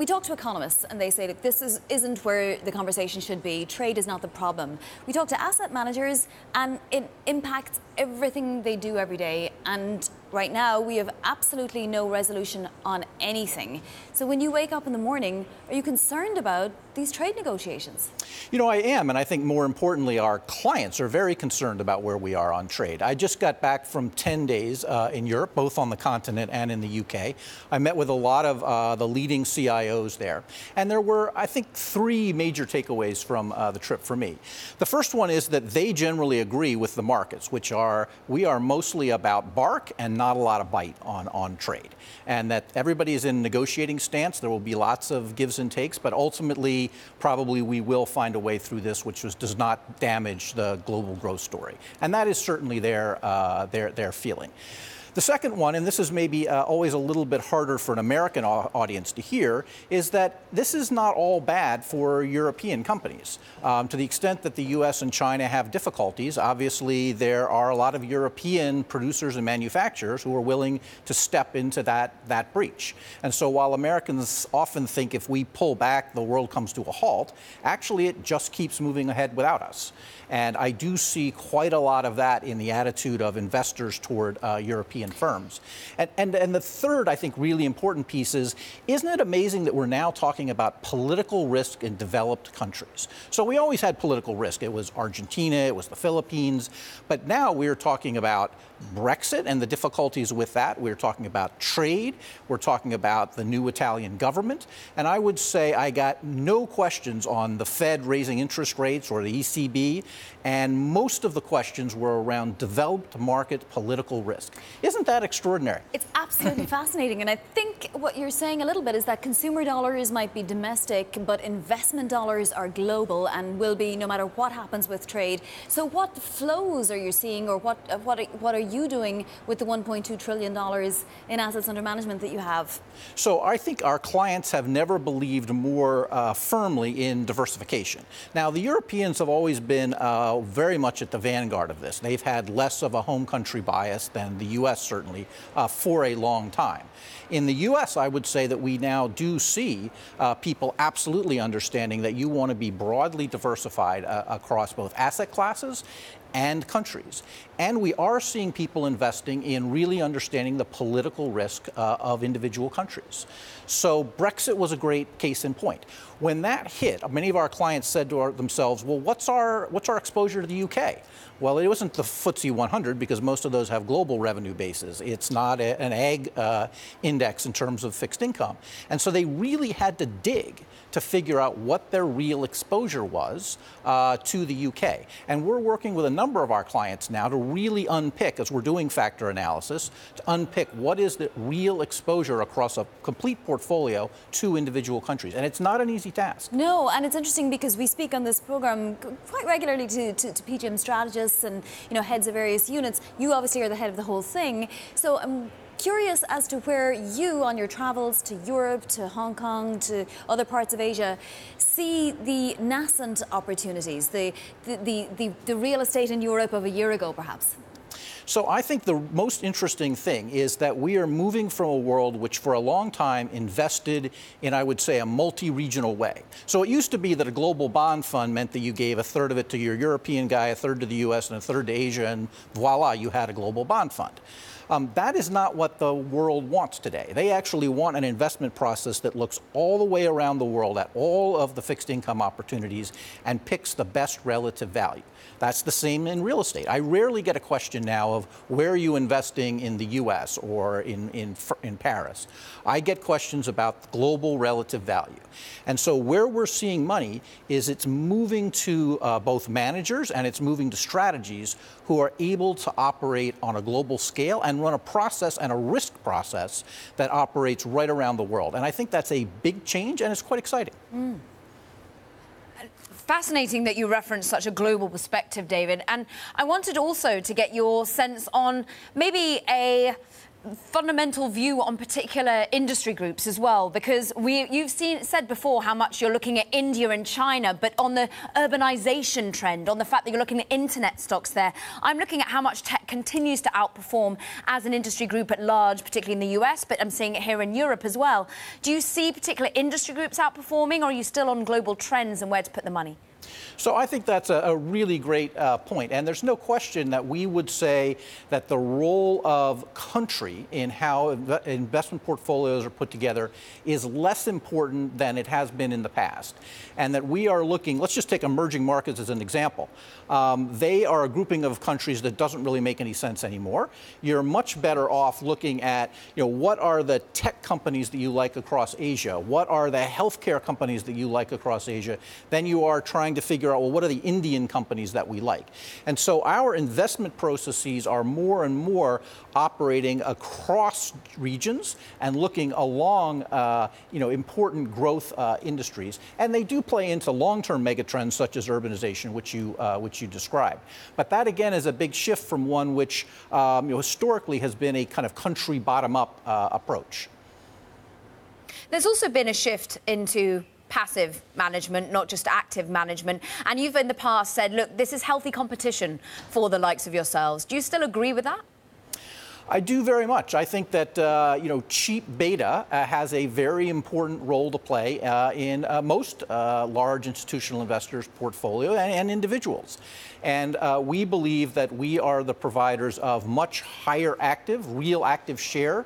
talk to economists and they say that this isn't where the conversation should be. Trade is not the problem. We talk to asset managers and it impacts everything they do every day. And right now we have absolutely no resolution on anything. So when you wake up in the morning, are you concerned about these trade negotiations? You know, I am, and I think more importantly, our clients are very concerned about where we are on trade. I just got back from 10 days in Europe, both on the continent and in the UK. I met with a lot of the leading CIOs there, and there were, I think, 3 major takeaways from the trip for me. The first one is that they generally agree with the markets, which are, we are mostly about bark and not a lot of bite on trade, and that everybody is in negotiating stance. There will be lots of gives and takes, but ultimately, probably we will find a way through this which does not damage the global growth story. And that is certainly their feeling. The second one, and this is maybe always a little bit harder for an American audience to hear, is that this is not all bad for European companies. To the extent that the U.S. and China have difficulties, obviously there are a lot of European producers and manufacturers who are willing to step into that breach. And so while Americans often think if we pull back, the world comes to a halt, actually it just keeps moving ahead without us. And I do see quite a lot of that in the attitude of investors toward European firms. And the third, I think, really important piece is, isn't it amazing that we're now talking about political risk in developed countries? So we always had political risk. It was Argentina, it was the Philippines, but now we're talking about Brexit and the difficulties with that. We're talking about trade. We're talking about the new Italian government. And I would say I got no questions on the Fed raising interest rates or the ECB. And most of the questions were around developed market political risk. Isn't that extraordinary? It's absolutely fascinating. And I think what you're saying a little bit is that consumer dollars might be domestic, but investment dollars are global and will be no matter what happens with trade. So what flows are you seeing, or what are you doing with the $1.2 trillion in assets under management that you have? So I think our clients have never believed more firmly in diversification. Now, the Europeans have always been very much at the vanguard of this. They've had less of a home country bias than the U.S. certainly for a long time. In the U.S., I would say that we now do see people absolutely understanding that you want to be broadly diversified across both asset classes and countries. And we are seeing people investing in really understanding the political risk of individual countries. So Brexit was a great case in point. When that hit, many of our clients said to themselves, well, what's our exposure to the UK? Well, it wasn't the FTSE 100 because most of those have global revenue bases. It's not an ag index in terms of fixed income. And so they really had to dig to figure out what their real exposure was to the UK. And we're working with a number of our clients now to really unpick, as we're doing factor analysis, to unpick what is the real exposure across a complete portfolio to individual countries. And it's not an easy task. No, and it's interesting because we speak on this program quite regularly to PGIM strategists and heads of various units. You obviously are the head of the whole thing. So I'm curious as to where you, on your travels to Europe, to Hong Kong, to other parts of Asia, see the nascent opportunities, the real estate in Europe of a year ago, perhaps. So I think the most interesting thing is that we are moving from a world which for a long time invested in, I would say, a multi-regional way. So it used to be that a global bond fund meant that you gave a third of it to your European guy, a third to the US, and a third to Asia, and voila, you had a global bond fund. That is not what the world wants today. They actually want an investment process that looks all the way around the world at all of the fixed income opportunities and picks the best relative value. That's the same in real estate. I rarely get a question now of where are you investing in the U.S. or in Paris. I get questions about global relative value. And so where we're seeing money is it's moving to both managers and it's moving to strategies who are able to operate on a global scale and run a process and a risk process that operates right around the world. And I think that's a big change, and it's quite exciting. Mm. Fascinating that you referenced such a global perspective, David. And I wanted also to get your sense on maybe a fundamental view on particular industry groups as well? Because you've said before how much you're looking at India and China, but on the urbanization trend, on the fact that you're looking at internet stocks there, I'm looking at how much tech continues to outperform as an industry group at large, particularly in the US, but I'm seeing it here in Europe as well. Do you see particular industry groups outperforming, or are you still on global trends and where to put the money? So I think that's a really great point. And there's no question that we would say that the role of country in how investment portfolios are put together is less important than it has been in the past. And that we are looking, let's just take emerging markets as an example. They are a grouping of countries that doesn't really make any sense anymore. You're much better off looking at, what are the tech companies that you like across Asia? What are the healthcare companies that you like across Asia? Then you are trying to figure out, well, what are the Indian companies that we like? And so our investment processes are more and more operating across regions and looking along, important growth industries. And they do play into long-term megatrends such as urbanization, which you described. But that, again, is a big shift from one which historically has been a kind of country bottom-up approach. There's also been a shift into passive management, not just active management. And you've in the past said, look, this is healthy competition for the likes of yourselves. Do you still agree with that? I do very much. I think that, cheap beta has a very important role to play in most large institutional investors' portfolio and individuals. And we believe that we are the providers of much higher real active share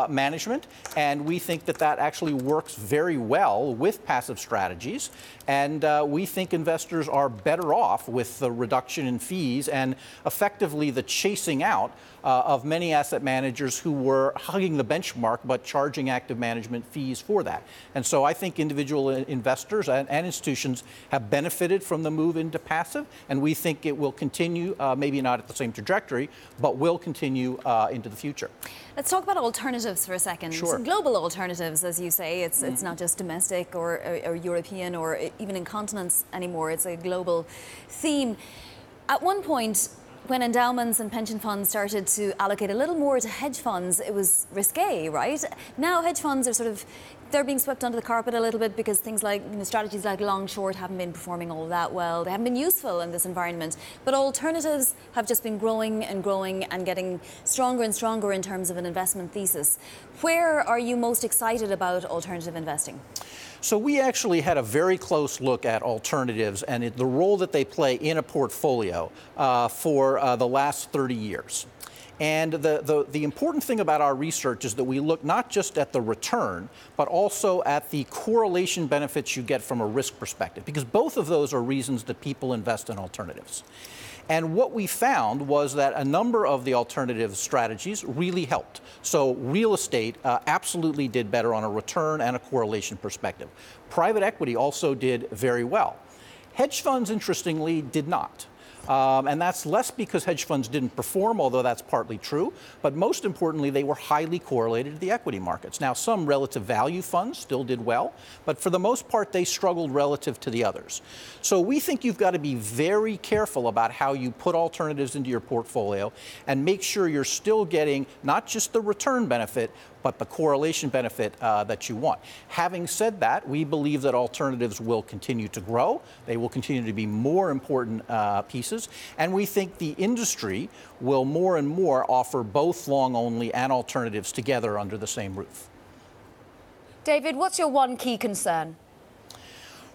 management, and we think that that actually works very well with passive strategies. And we think investors are better off with the reduction in fees and effectively the chasing out of many asset managers who were hugging the benchmark but charging active management fees for that. And so I think individual investors and institutions have benefited from the move into passive, and we think it will continue, maybe not at the same trajectory, but will continue into the future. Let's talk about alternatives for a second. Sure. Global alternatives, as you say, it's not just domestic or European or even in continents anymore. It's a global theme. At one point, when endowments and pension funds started to allocate a little more to hedge funds, it was risque, right? Now hedge funds are they're being swept under the carpet a little bit because things like strategies like long short haven't been performing all that well. They haven't been useful in this environment. But alternatives have just been growing and growing and getting stronger and stronger in terms of an investment thesis. Where are you most excited about alternative investing? So we actually had a very close look at alternatives and the role that they play in a portfolio for the last 30 years. And the important thing about our research is that we look not just at the return, but also at the correlation benefits you get from a risk perspective, because both of those are reasons that people invest in alternatives. And what we found was that a number of the alternative strategies really helped. So real estate absolutely did better on a return and a correlation perspective. Private equity also did very well. Hedge funds, interestingly, did not. And that's less because hedge funds didn't perform, although that's partly true. But most importantly, they were highly correlated to the equity markets. Now, some relative value funds still did well, but for the most part, they struggled relative to the others. So we think you've got to be very careful about how you put alternatives into your portfolio and make sure you're still getting not just the return benefit, but the correlation benefit that you want. Having said that, we believe that alternatives will continue to grow. They will continue to be more important pieces. And we think the industry will more and more offer both long-only and alternatives together under the same roof. David, what's your one key concern?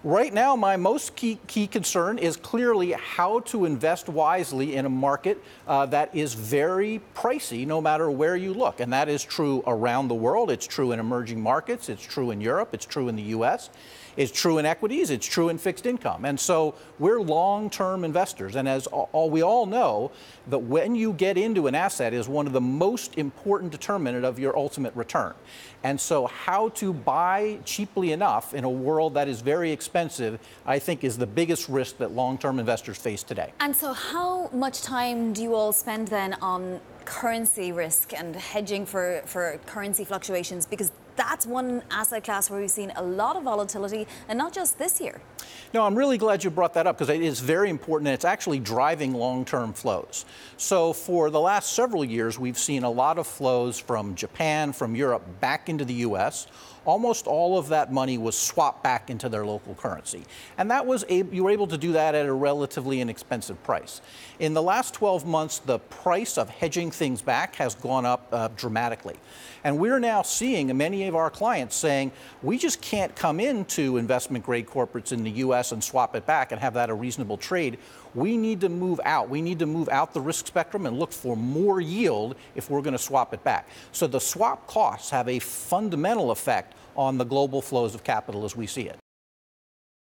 Right now, my most key concern is clearly how to invest wisely in a market that is very pricey no matter where you look. And that is true around the world. It's true in emerging markets. It's true in Europe. It's true in the US. It's true in equities. It's true in fixed income. And so we're long-term investors. And as we all know, that when you get into an asset is one of the most important determinant of your ultimate return. And so how to buy cheaply enough in a world that is very expensive, I think, is the biggest risk that long-term investors face today. And so how much time do you all spend then on currency risk and hedging for currency fluctuations? Because that's one asset class where we've seen a lot of volatility, and not just this year. No, I'm really glad you brought that up because it is very important and it's actually driving long-term flows. So for the last several years, we've seen a lot of flows from Japan, from Europe, back into the U.S. Almost all of that money was swapped back into their local currency. And you were able to do that at a relatively inexpensive price. In the last 12 months, the price of hedging things back has gone up dramatically. And we're now seeing many of our clients saying, we just can't come into investment-grade corporates in the U.S. and swap it back and have that a reasonable trade. We need to move out. We need to move out the risk spectrum and look for more yield if we're going to swap it back. So the swap costs have a fundamental effect on the global flows of capital as we see it.